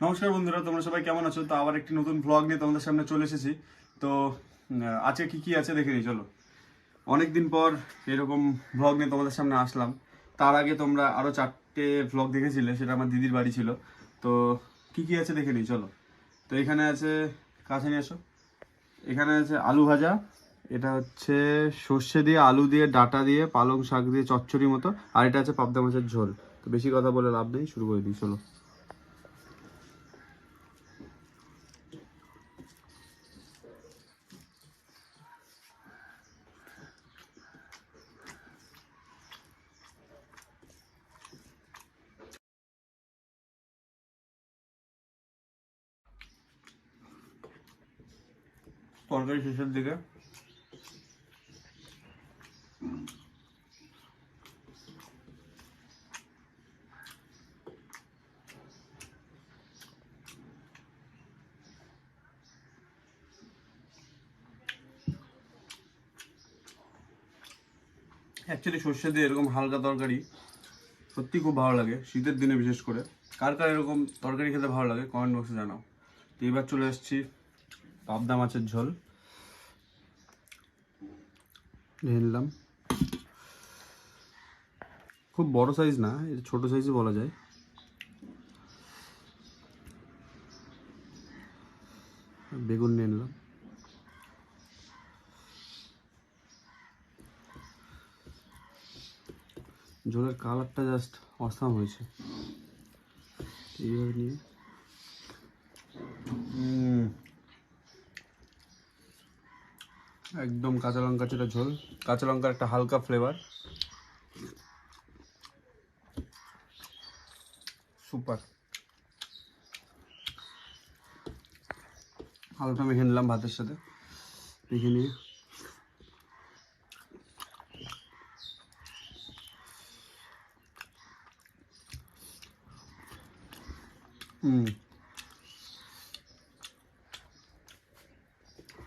নমস্কার বন্ধুরা, তোমরা সবাই কেমন আছো? তো আবার একটি নতুন ব্লগ নিয়ে তোমাদের সামনে চলে এসেছি। তো আজকে কি কি আছে দেখে নিই, চলো। অনেকদিন পর এরকম ব্লগ নিয়ে তোমাদের সামনে আসলাম। তার আগে তোমরা আরও 4টে ব্লগ দেখেছিলে, সেটা আমার দিদির বাড়ি ছিল। তো কি কি আছে দেখে নিই, চলো। তো এখানে আছে, কাছে নিয়ে এসো। এখানে আছে আলু ভাজা, এটা হচ্ছে সর্ষে দিয়ে, আলু দিয়ে, ডাঁটা দিয়ে, পালং শাক দিয়ে চচ্চড়ি মতো, আর এটা আছে পাবদা মাছের ঝোল। তো বেশি কথা বলে লাভ নেই, শুরু করে দিই, চলো। তরকারি শেষের দিকে। অ্যাকচুয়ালি সর্ষে দিয়ে এরকম হালকা তরকারি সত্যি খুব ভালো লাগে, শীতের দিনে বিশেষ করে। কার কার এরকম তরকারি খেতে ভালো লাগে কমেন্ট বক্সে জানাও। তো এবার চলে এসেছি পাবদা মাছের ঝোল ঢেললাম। খুব বড় সাইজ না, এটা ছোট সাইজই বলা যায়। বেগুন নিয়ে নিলাম। ঝোলের কালারটা জাস্ট অসাম হয়েছে। এইভাবে নিয়ে একদম কাঁচা লঙ্কা চেরা ঝোল, কাঁচা লঙ্কার একটা হালকা ফ্লেভার, সুপার। হালকা মেখে নিলাম ভাতের সাথে, মেখে নিয়ে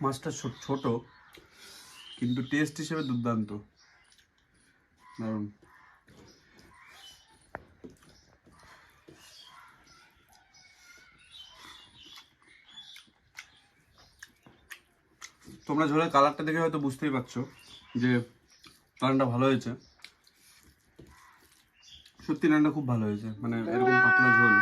মাছটা ছোট কিন্তু টেস্ট হিসেবে দুর্দান্ত, দারুণ। তোমরা ঝোলের কালারটা দেখে হয়তো বুঝতেই পারছো যে রান্নাটা ভালো হয়েছে। সত্যি রান্না খুব ভালো হয়েছে, মানে এরকম পাতলা ঝোল।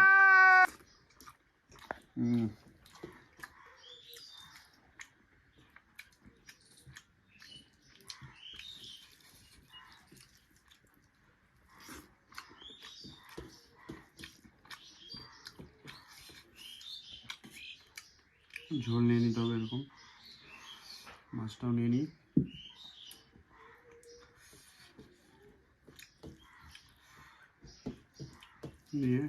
ঝোল নিয়ে নিতে হবে এরকম। মাছটাও নিয়ে নিই। নিয়ে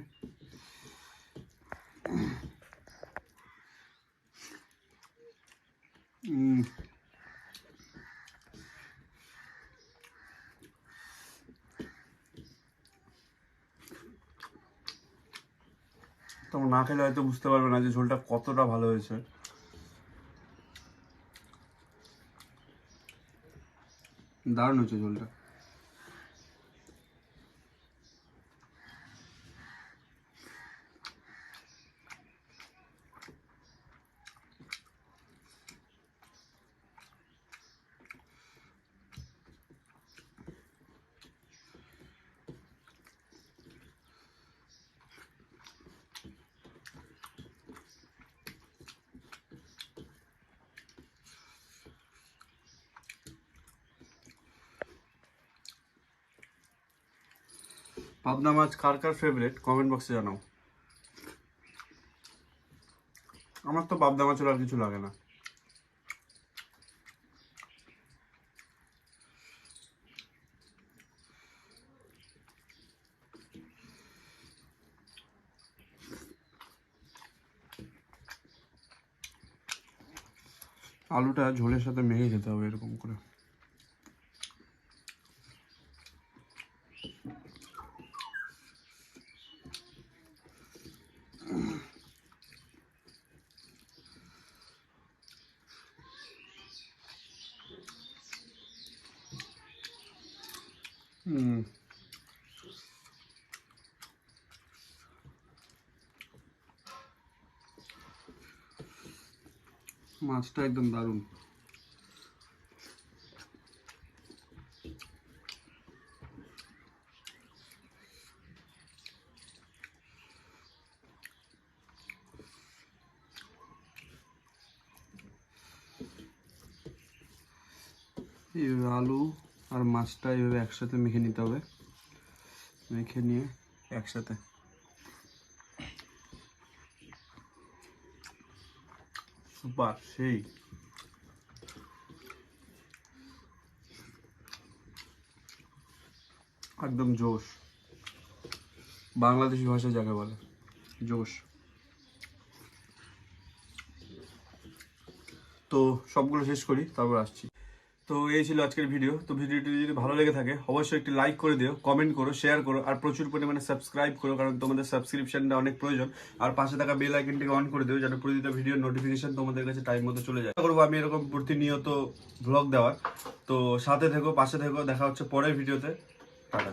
তোমরা না খেলে হয়তো বুঝতে পারবে না যে ঝোলটা কতটা ভালো হয়েছে। দারুণ হয়েছে ঝোলটা। পাবদা মাছ কার কার ফেভারিট কমেন্ট বক্সে জানাও। আমার তো পাবদা মাছ আর কিছু লাগে না। আলুটা ঝোলের সাথে মেখে খেতে হবে এরকম করে। মাছটা একদম দারুণ। এইভাবে আলু আর মাছটা এইভাবে একসাথে মেখে নিতে হবে, মেখে নিয়ে একসাথে সুপার সেই। একদম জোশ, বাংলাদেশি ভাষা যাকে বলে জোশ। তো সবগুলো শেষ করি তারপর আসছি। তো এই ছিল আজকের ভিডিও। তো ভিডিওটি যদি ভালো লেগে থাকে অবশ্যই একটি লাইক করে দিও, কমেন্ট করো, শেয়ার করো, আর প্রচুর পরিমাণে সাবস্ক্রাইব করো, কারণ তোমাদের সাবস্ক্রিপশনটা অনেক প্রয়োজন। আর পাশে থাকা বেল আইকনটিকে অন করে দিও, যেন প্রতিটা ভিডিওর নোটিফিকেশন তোমাদের কাছে টাইম মতো চলে যায়। করবো আমি এরকম প্রতিনিয়ত ব্লগ দেওয়ার। তো সাথে থেকো, পাশে থেকো, দেখা হচ্ছে পরের ভিডিওতে। টাটা।